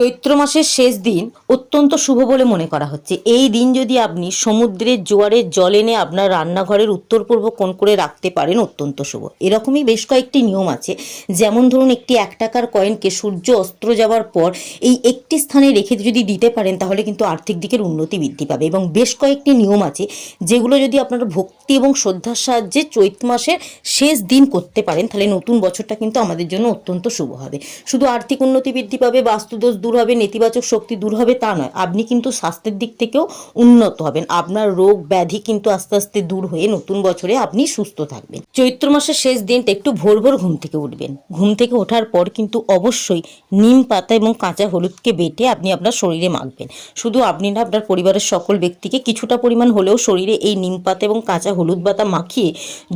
চৈত্র মাসের শেষ দিন অত্যন্ত শুভ বলে মনে করা হচ্ছে। এই দিন যদি আপনি সমুদ্রের জোয়ারের জল এনে আপনার রান্নাঘরের উত্তর পূর্ব কোণ করে রাখতে পারেন, অত্যন্ত শুভ। এরকমই বেশ কয়েকটি নিয়ম আছে। যেমন ধরুন, একটি 1 টাকার কয়েনকে সূর্য অস্ত যাওয়ার পর এই একটি স্থানে রেখে যদি দিতে পারেন, তাহলে কিন্তু আর্থিক দিকের উন্নতি বৃদ্ধি পাবে। এবং বেশ কয়েকটি নিয়ম আছে যেগুলো যদি আপনারা ভক্তি এবং শ্রদ্ধার সাহায্যে চৈত্র মাসের শেষ দিন করতে পারেন, তাহলে নতুন বছরটা কিন্তু আমাদের জন্য অত্যন্ত শুভ হবে। শুধু আর্থিক উন্নতি বৃদ্ধি পাবে, বাস্তুদোষ দূর হবে, নেতিবাচক শক্তি দূর হবে তা নয়, আপনি কিন্তু স্বাস্থ্যের দিক থেকেও উন্নত হবেন। আপনার রোগ ব্যাধি কিন্তু আস্তে আস্তে দূর হয়ে নতুন বছরে আপনি সুস্থ থাকবেন। চৈত্র মাসের শেষ দিনটা একটু ভোর ভোর ঘুম থেকে উঠবেন। ঘুম থেকে ওঠার পর কিন্তু অবশ্যই নিম পাতা এবং কাঁচা হলুদকে বেটে আপনি আপনার শরীরে মাখবেন। শুধু আপনি না, আপনার পরিবারের সকল ব্যক্তিকে কিছুটা পরিমাণ হলেও শরীরে এই নিম পাতা এবং কাঁচা হলুদ পাতা মাখিয়ে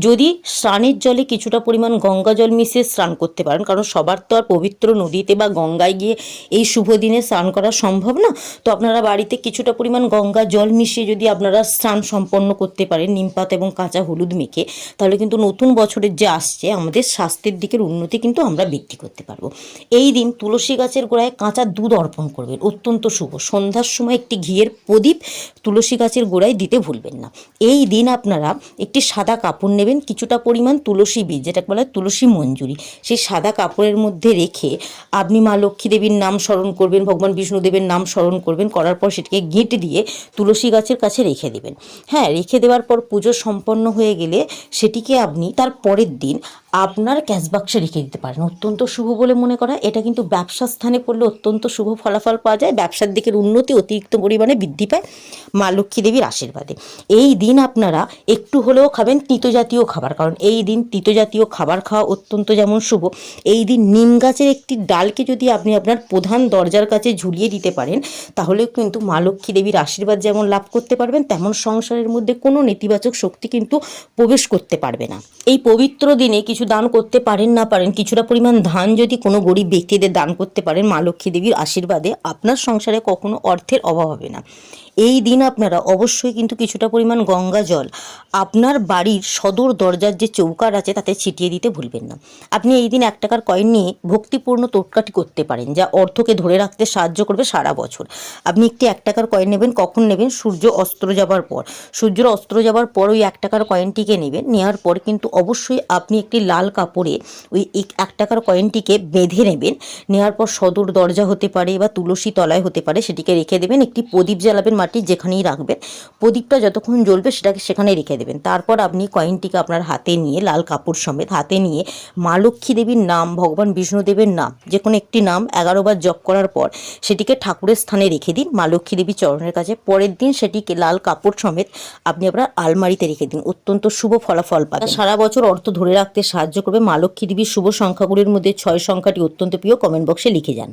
যদি স্নানের জলে কিছুটা পরিমাণ গঙ্গা জল মিশিয়ে স্নান করতে পারেন, কারণ সবার তো আর পবিত্র নদীতে বা গঙ্গায় গিয়ে এই শুভ দিনে স্নান করা সম্ভব না। তো আপনারা বাড়িতে কিছুটা পরিমাণ গঙ্গা জল মিশিয়ে যদি আপনারা স্নান সম্পন্ন করতে পারেন নিম পাতা এবং কাঁচা হলুদ মেখে, তাহলে কিন্তু নতুন বছরের যে আসছে আমাদের স্বাস্থ্যের দিকের উন্নতি কিন্তু আমরা বৃদ্ধি করতে পারবো। এই দিন তুলসী গাছের গোড়ায় কাঁচা দুধ অর্পণ করবেন, অত্যন্ত শুভ। সন্ধ্যার সময় একটি ঘিয়ের প্রদীপ তুলসী গাছের গোড়ায় দিতে ভুলবেন না। এই দিন আপনারা একটি সাদা কাপড় নেবেন, কিছুটা পরিমাণ তুলসী বীজ, যেটাকে বলা হয় তুলসী মঞ্জুরি, সেই সাদা কাপড়ের মধ্যে রেখে আপনি মা লক্ষ্মী দেবীর নাম স্মরণ করবেন, ভগবান বিষ্ণুদেবের নাম স্মরণ করবেন। করার পর সেটিকে গিঁট দিয়ে তুলসী গাছের কাছে রেখে দেবেন। হ্যাঁ, রেখে দেওয়ার পর পুজো সম্পন্ন হয়ে গেলে সেটিকে আপনি তার পরের দিন আপনার ক্যাশ বাক্সে রেখে দিতে পারেন, অত্যন্ত শুভ বলে মনে করা। এটা কিন্তু ব্যবসা স্থানে পড়লে অত্যন্ত শুভ ফলাফল পাওয়া যায়, ব্যবসার দিকের উন্নতি অতিরিক্ত পরিমাণে বৃদ্ধি পায় মা লক্ষ্মী দেবীর আশীর্বাদে। এই দিন আপনারা একটু হলেও খাবেন তিতো জাতীয় খাবার, কারণ এই দিন তিতো জাতীয় খাবার খাওয়া অত্যন্ত যেমন শুভ। এই দিন নিম গাছের একটি ডালকে যদি আপনি আপনার প্রধান দরজার কাছে ঝুলিয়ে দিতে পারেন, তাহলে কিন্তু মা লক্ষ্মী দেবীর আশীর্বাদ যেমন লাভ করতে পারবেন, তেমন সংসারের মধ্যে কোনো নেতিবাচক শক্তি কিন্তু প্রবেশ করতে পারবে না। এই পবিত্র দিনে কিছু দান করতে পারেন না পারেন, কিছুটা পরিমাণ ধান যদি কোনো গরিব ব্যক্তিদের দান করতে পারেন, মা লক্ষ্মী দেবীর আশীর্বাদে আপনার সংসারে কখনো অর্থের অভাব হবে না। এই দিন আপনারা অবশ্যই কিন্তু কিছুটা পরিমাণ গঙ্গা জল আপনার বাড়ির সদর দরজার যে চৌকাঠ আছে তাতে ছিটিয়ে দিতে ভুলবেন না। আপনি এই দিন 1 টাকার কয়েন নিয়ে ভক্তিপূর্ণ টোটকাটি করতে পারেন, যা অর্থকে ধরে রাখতে সাহায্য করবে সারা বছর। আপনি একটি 1 টাকার কয়েন নেবেন, কখন নেবেন? সূর্য অস্ত যাবার পর। সূর্যের অস্ত যাবার পর ওই 1 টাকার কয়েনটিকে নেবেন। নেওয়ার পর কিন্তু অবশ্যই আপনি একটি লাল কাপড়ে ওই 1 টাকার কয়েনটিকে বেঁধে নেবেন। নেওয়ার পর সদর দরজা হতে পারে বা তুলসী তলায় হতে পারে, সেটিকে রেখে দেবেন। একটি প্রদীপ জ্বালাবেন, মাটির যেখানেই রাখবেন, প্রদীপটা যতক্ষণ জ্বলবে সেটাকে সেখানে রেখে দেবেন। তারপর আপনি কয়েনটিকে আপনার হাতে নিয়ে, লাল কাপড় সমেত হাতে নিয়ে, মা লক্ষ্মী দেবীর নাম, ভগবান বিষ্ণুদেবের নাম, যে কোনো একটি নাম 11 বার জপ করার পর সেটিকে ঠাকুরের স্থানে রেখে দিন, মা লক্ষ্মী দেবীর চরণের কাছে। পরের দিন সেটিকে লাল কাপড় সমেত আপনি আপনার আলমারিতে রেখে দিন, অত্যন্ত শুভ ফলাফল পাবেন। সারা বছর অর্থ ধরে রাখতে সাহায্য করবে। মা লক্ষ্মী দেবীর শুভ সংখ্যাগুলির মধ্যে 6 সংখ্যাটি অত্যন্ত প্রিয়, কমেন্ট বক্সে লিখে যান।